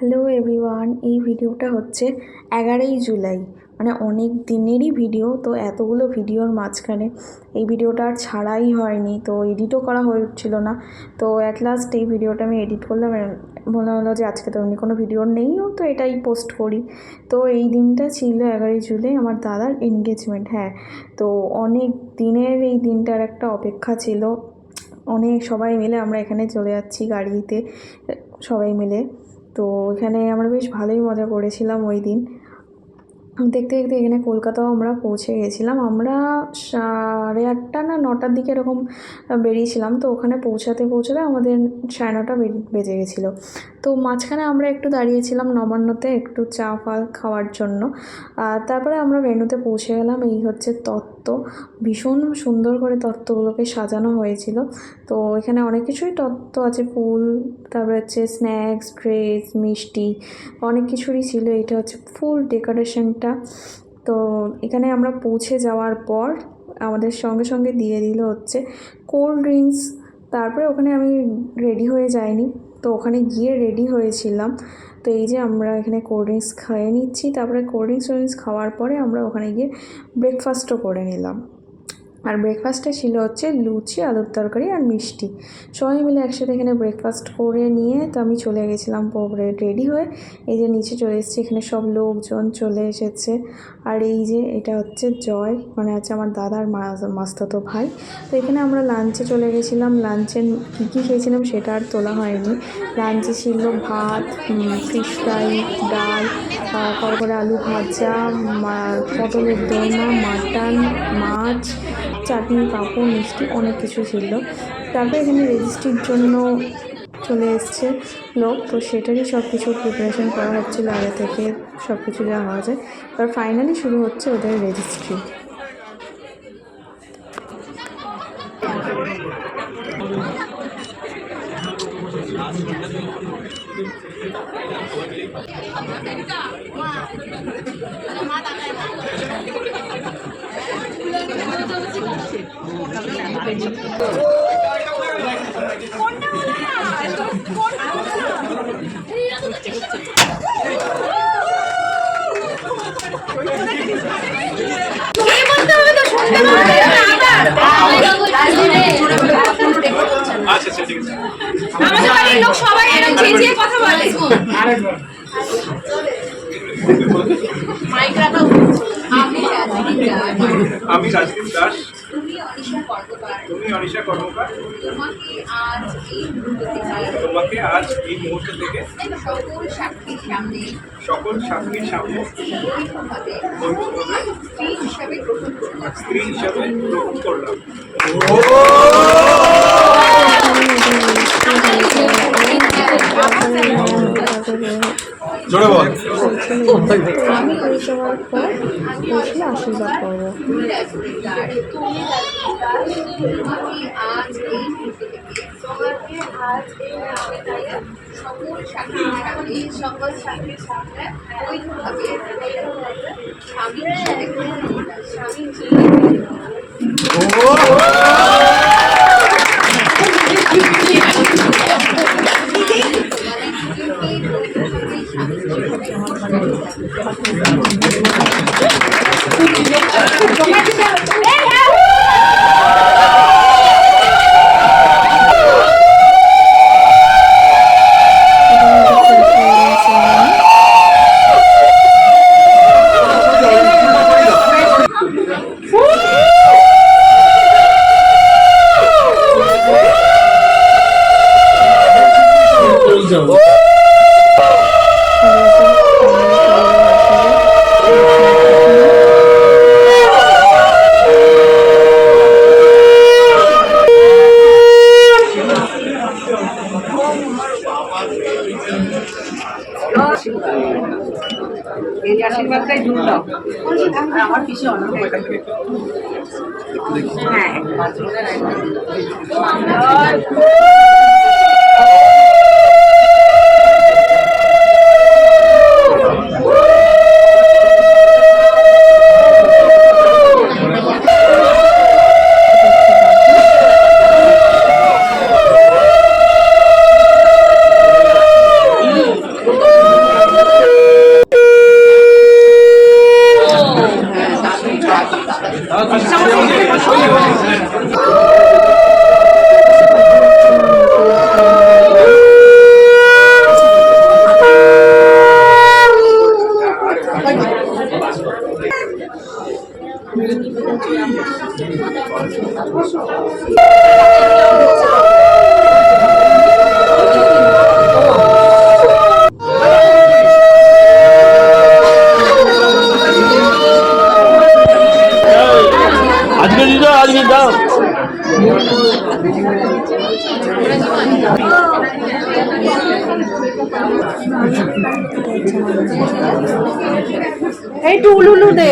Hello everyone, এই ভিডিওটা হচ্ছে 11ই জুলাই, মানে অনেক দিনেরই ভিডিও। তো এতগুলো ভিডিওর মাঝখানে এই ভিডিওটা আর ছাড়াই হয়নি, তো এডিটও করা হচ্ছিল না। তো অ্যাট লাস্ট এই ভিডিওটা আমি এডিট করলাম। মনে হলো যে আজকে তো এমনি কোনো ভিডিও নেইও, তো এটাই পোস্ট করি। তো এই দিনটা ছিল 11ই জুলাই, আমার দাদার এনগেজমেন্ট। হ্যাঁ, তো অনেক দিনের এই দিনটার একটা অপেক্ষা ছিল। অনেক সবাই মিলে আমরা এখানে চলে যাচ্ছি গাড়িতে, সবাই মিলে। তো এখানে আমরা বেশ ভালোই মজা করেছিলাম ওই দিন। দেখতে দেখতে এখানে কলকাতাও আমরা পৌঁছে গেছিলাম। আমরা 8:30 না 9টার দিকে এরকম বেরিয়েছিলাম। তো ওখানে পৌঁছাতে আমাদের 9:30 বেজে গেছিলো। তো মাঝখানে আমরা একটু দাঁড়িয়েছিলাম নবান্নতে একটু চা ফা খাওয়ার জন্য। তারপরে আমরা ভেন্যুতে পৌঁছে গেলাম। এই হচ্ছে তত্ত্ব, ভীষণ সুন্দর করে তত্ত্বগুলোকে সাজানো হয়েছিল। তো এখানে অনেক কিছুই তত্ত্ব আছে, ফুল, তারপরে হচ্ছে স্ন্যাক্স, ড্রেস, মিষ্টি, অনেক কিছুরই ছিল। এটা হচ্ছে ফুল ডেকোরেশনটা। তো এখানে আমরা পৌঁছে যাওয়ার পর আমাদের সঙ্গে সঙ্গে দিয়ে দিল হচ্ছে কোল্ড ড্রিঙ্কস। তারপরে ওখানে আমি রেডি হয়ে যাইনি, তো ওখানে গিয়ে রেডি হয়েছিলাম। তো এই যে আমরা এখানে কোল্ড ড্রিঙ্কস খেয়ে নিচ্ছি, তারপরে কোল্ড ড্রিঙ্কস খাওয়ার পরে আমরা ওখানে গিয়ে ব্রেকফাস্টও করে নিলাম। আর ব্রেকফাস্টে ছিল হচ্ছে লুচি, আলুর তরকারি আর মিষ্টি। সবাই মিলে একসাথে এখানে ব্রেকফাস্ট করে নিয়ে তো আমি চলে গেছিলাম রেডি হয়ে। এই যে নিচে চলে এসেছি, এখানে সব লোকজন চলে এসেছে। আর এই যে এটা হচ্ছে জয়, মানে আছে আমার দাদার মাস্তাতো ভাই। তো এখানে আমরা লাঞ্চে চলে গেছিলাম। লাঞ্চে কী কী খেয়েছিলাম সেটা আর তোলা হয়নি। লাঞ্চে ছিল ভাত, ফিশ ফ্রাই, ডাল, তারপরে আলু ভাজা, পটলের দোরমা, মাটন, মাছ, চাটনি, পাঁপড়, মিষ্টি, অনেক কিছু ছিল। তারপরে এখানে রেজিস্ট্রির জন্য চলে এসছে লোক, তো সেটারই সব কিছু প্রিপারেশন করা হচ্ছিলো আগে থেকে, সব কিছু যা হওয়া যায়। এবার ফাইনালি শুরু হচ্ছে ওদের রেজিস্ট্রি। আমি রাজদীপ দাস, তুমি অনিশা কর্মকার। তোমাকে আজ এই মুহূর্ত থেকে সকল সাক্ষীর সামনে স্ত্রী হিসাবে গ্রহণ করলাম। জোরে বল। আমি হয়ে যাওয়ার পর বসলে আশীর্বাদ করবো। এই আশীর্বাদটাই দুর্লভ। আমার পিছিয়ে অনেক হ্যাঁ এই টুলুলু দে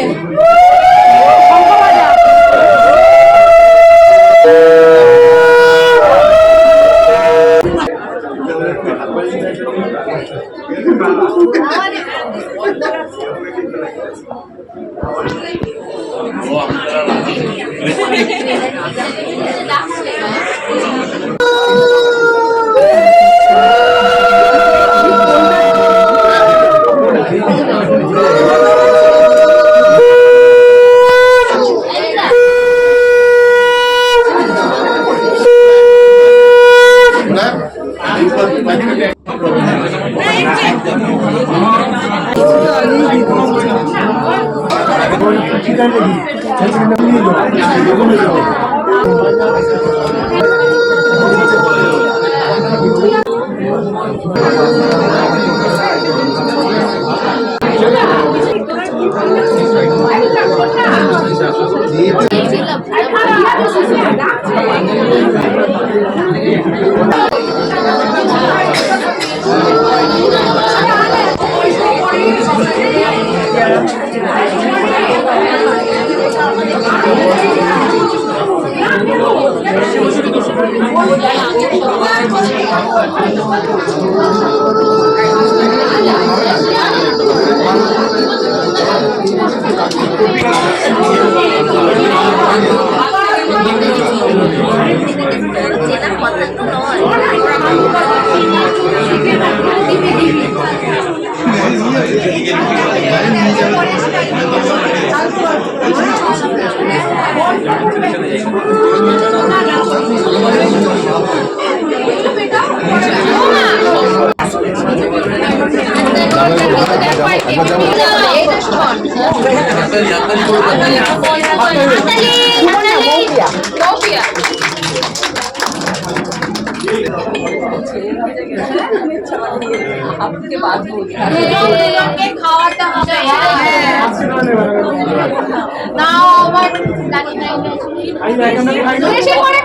খাওয়াতে হবে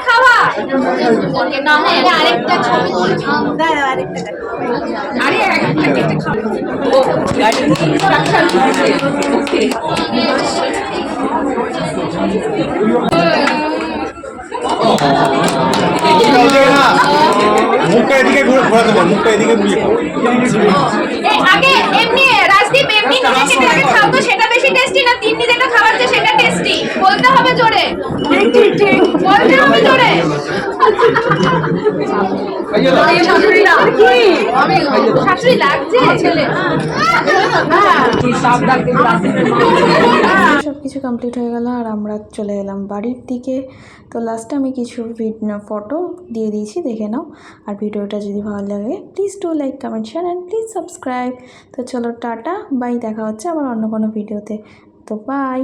খাওয়া আরেকটা মুখটা এদিকে ঘোরাতে পারো, মুখটা এদিকে ঘুরিয়ে খাও। আগে এমনি রাজদীপ এমনি নিজে কেটে আগে খাও তো সেটা বেশি টেস্টি না তিন্নি যেটা খাওয়াচ্ছে সেটা টেস্টি বলতে হবে জোরে ঠিক বলতে হবে জোরে শাশুড়ি লাগছে ছেলে সব কিছু কমপ্লিট হয়ে গেল আর আমরা চলে এলাম বাড়ির দিকে। তো লাস্টে আমি কিছু ফটো দিয়ে দিয়েছি, দেখে নাও। আর ভিডিওটা যদি ভালো লাগে please do like comment share and please subscribe. তো চলো টাটা বাই, দেখা হচ্ছে আবার অন্য কোনো ভিডিওতে। তো বাই।